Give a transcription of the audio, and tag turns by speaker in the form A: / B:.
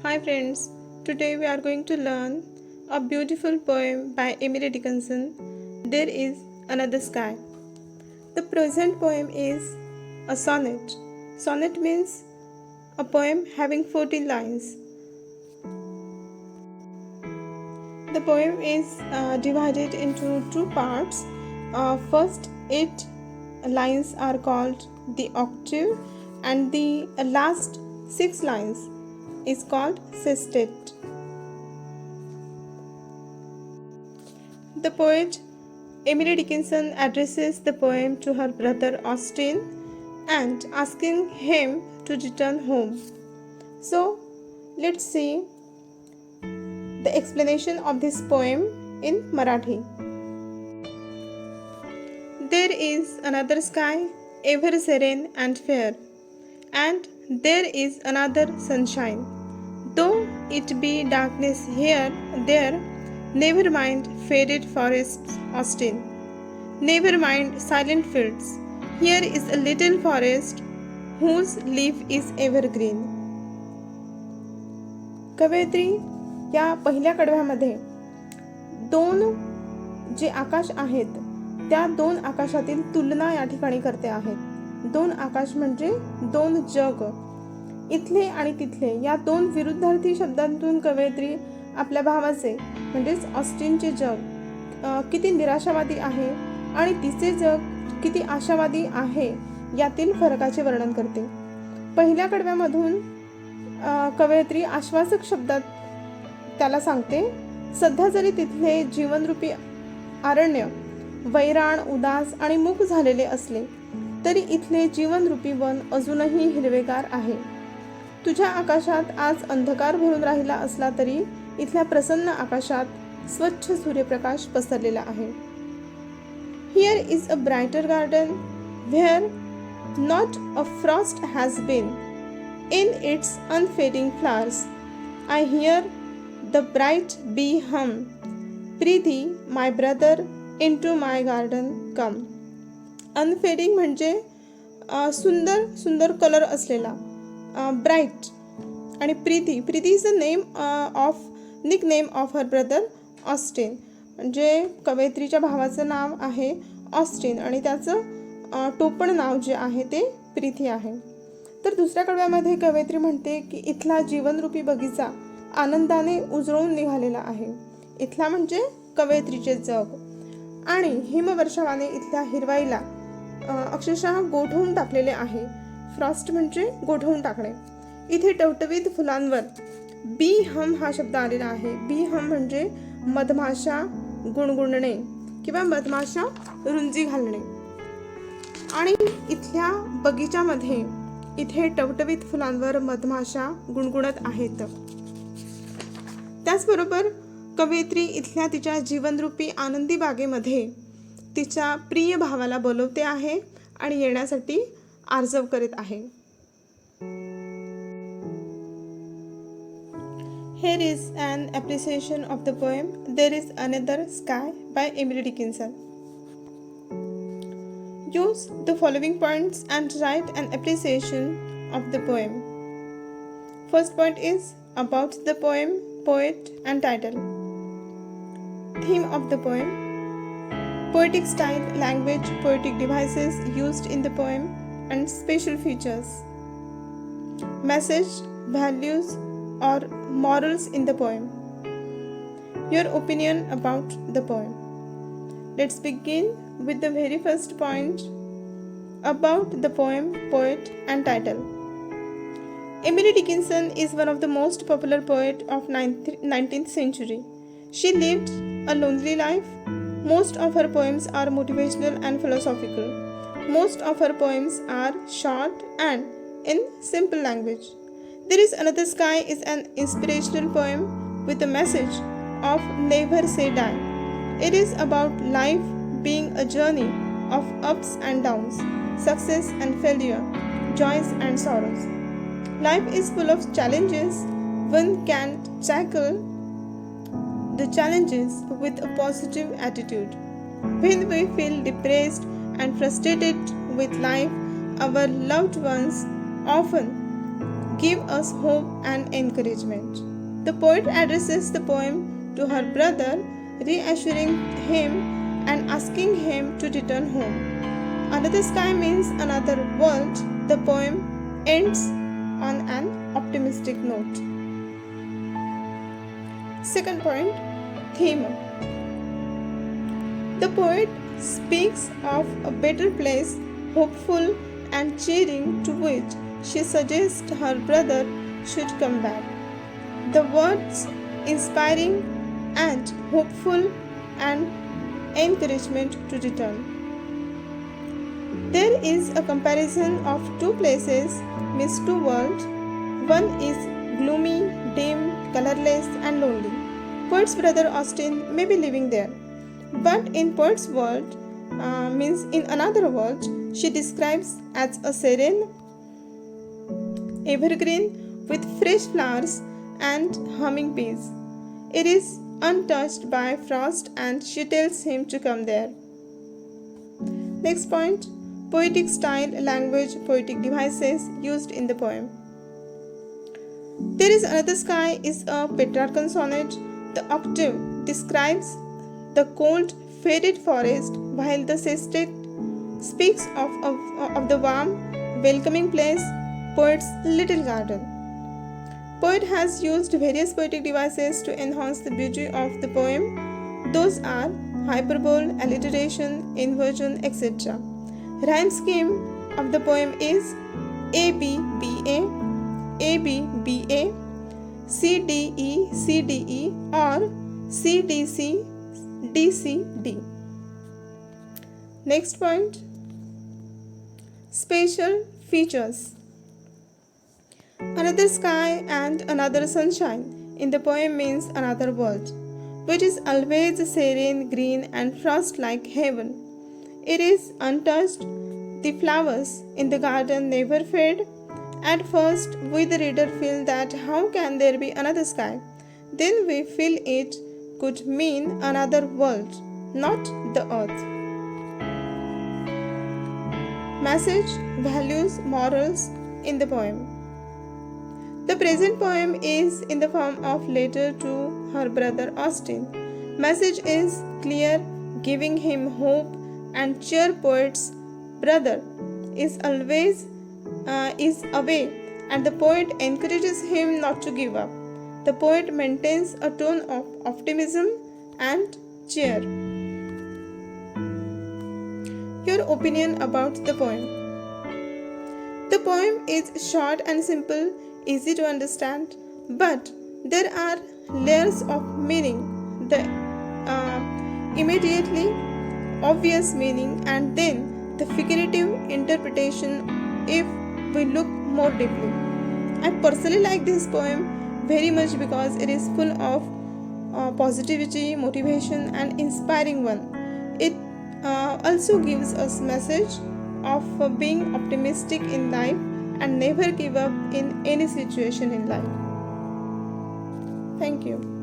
A: Hi friends, today we are going to learn a beautiful poem by Emily Dickinson. There is another sky. The present poem is a sonnet. Sonnet means a poem having 14 lines. The poem is divided into two parts. First, 8 lines are called the octave, and the last 6 lines is called sestet. The poet Emily Dickinson addresses the poem to her brother Austen and asking him to return home. So, let's see the explanation of this poem in Marathi. There is another sky, ever serene and fair, and there is another sunshine. Though it be darkness here, there, never mind faded forests, Austen. Never mind silent fields. Here is a little forest whose leaf is evergreen. कवयित्री या पहिल्या कडव्यामध्ये दोन जे आकाश आहेत त्या दोन आकाशातील तुलना या ठिकाणी करते आहेत. दोन आकाश म्हणजे दोन जग. इथले आणि तिथले या दोन विरुद्धार्थी शब्दांतून कवयित्री आपल्या भावाचे म्हणजेच ऑस्टिनचे जग किती निराशावादी आहे आणि तिचे जग किती आशावादी आहे यातील फरकाचे वर्णन करते. पहिल्या कडव्यामधून कवयित्री आश्वासक शब्दात त्याला सांगते, सध्या जरी तिथले जीवनरूपी अरण्य वैराण, उदास आणि मूक झालेले असले तरी इथले जीवनरूपी वन अजूनही हिरवेगार आहे. तुझ्या आकाशात आज अंधकार भरून राहिला असला तरी इथल्या प्रसन्न आकाशात स्वच्छ सूर्यप्रकाश पसरलेला आहे. Here is a brighter garden where not a frost has been in its unfading flowers. I hear the bright bee hum. Prithee, my brother, into my garden come. Unfading म्हणजे सुंदर सुंदर कलर असलेला, ब्राईट. आणि pretty is the name of nick name of her brother Austin. म्हणजे कवयित्रीच्या भावाचं नाव आहे Austin आणि त्याचं टोपण नाव जे आहे ते प्रीती आहे. तर दुसऱ्या कडव्यामध्ये कवयित्री म्हणते की इथला जीवनरूपी बगीचा आनंदाने उजळून निघालेला आहे. इथला म्हणजे कवयित्रीचे जग. आणि हिमवर्षावाने इथल्या हिरवाईला अक्षरशः गोठवून टाकलेले आहे. फ्रॉस्ट म्हणजे गोठवून टाकणे. इथे टवटवीत फुलांवर बी हम हा शब्द आलेला आहे. बी हम म्हणजे मधमाशा गुणगुणणे किंवा मधमाशा रुंजी घालणे. आणि इथल्या बगीच्यामध्ये इथे टवटवीत फुलांवर मधमाशा गुणगुणत आहेत. त्याचबरोबर कवयित्री इथल्या तिच्या जीवनरूपी आनंदी बागेमध्ये तिच्या प्रिय भावाला बोलवते आहे आणि येण्यासाठी आर्जव करीत आहे. Here is an appreciation of the poem There is Another Sky by Emily Dickinson. Use the following points and write an appreciation of the poem. First point is about the poem, poet and title. Theme of the poem: poetic style, language, poetic devices used in the poem and special features. Message, values or morals in the poem. Your opinion about the poem. Let's begin with the very first point about the poem, poet and title. Emily Dickinson is one of the most popular poets of 19th century. She lived a lonely life. Most of her poems are motivational and philosophical. Most of her poems are short and in simple language. There is Another Sky is an inspirational poem with a message of never say die. It is about life being a journey of ups and downs, success and failure, joys and sorrows. Life is full of challenges. One can tackle the challenges with a positive attitude. When we feel depressed and frustrated with life, our loved ones often give us hope and encouragement. The poet addresses the poem to her brother, reassuring him and asking him to return home. Another sky means another world. The poem ends on an optimistic note. Second point, theme. The poet speaks of a better place, hopeful and cheering, to which she suggests her brother should come back. The words inspiring and hopeful and encouragement to return. There is a comparison of two places, means two worlds. One is gloomy, dim, colorless and lonely. Poet's brother Austin may be living there. But in Poet's world, means in another world, she describes as a serene, evergreen with fresh flowers and humming bees. It is untouched by frost and she tells him to come there. Next point, poetic style, language, poetic devices used in the poem. There is Another Sky is a Petrarchan sonnet. The octave describes the cold, faded forest, while the sestet speaks of the warm, welcoming place, poet's little garden. Poet has used various poetic devices to enhance the beauty of the poem. Those are hyperbole, alliteration, inversion, etc. Rhyme scheme of the poem is ABBA, ABBA, CDE, CDE or CDC, DCD. Next point, special features. Another sky and another sunshine in the poem means another world, which is always serene, green and frost-like heaven. It is untouched. The flowers in the garden never fade. At first, we the reader feel that how can there be another sky? Then we feel it could mean another world, not the earth. Message, values, morals in the poem. The present poem is in the form of letter to her brother Austin. Message is clear, giving him hope and cheer. Poet's brother is always is away and the poet encourages him not to give up. The poet maintains a tone of optimism and cheer. Your opinion about the poem. The poem is short and simple, easy to understand, but there are layers of meaning, the immediately obvious meaning and then the figurative interpretation if we look more deeply. I personally like this poem very much because it is full of positivity, motivation and inspiring one. It also gives us message of being optimistic in life and never give up in any situation in life. Thank you.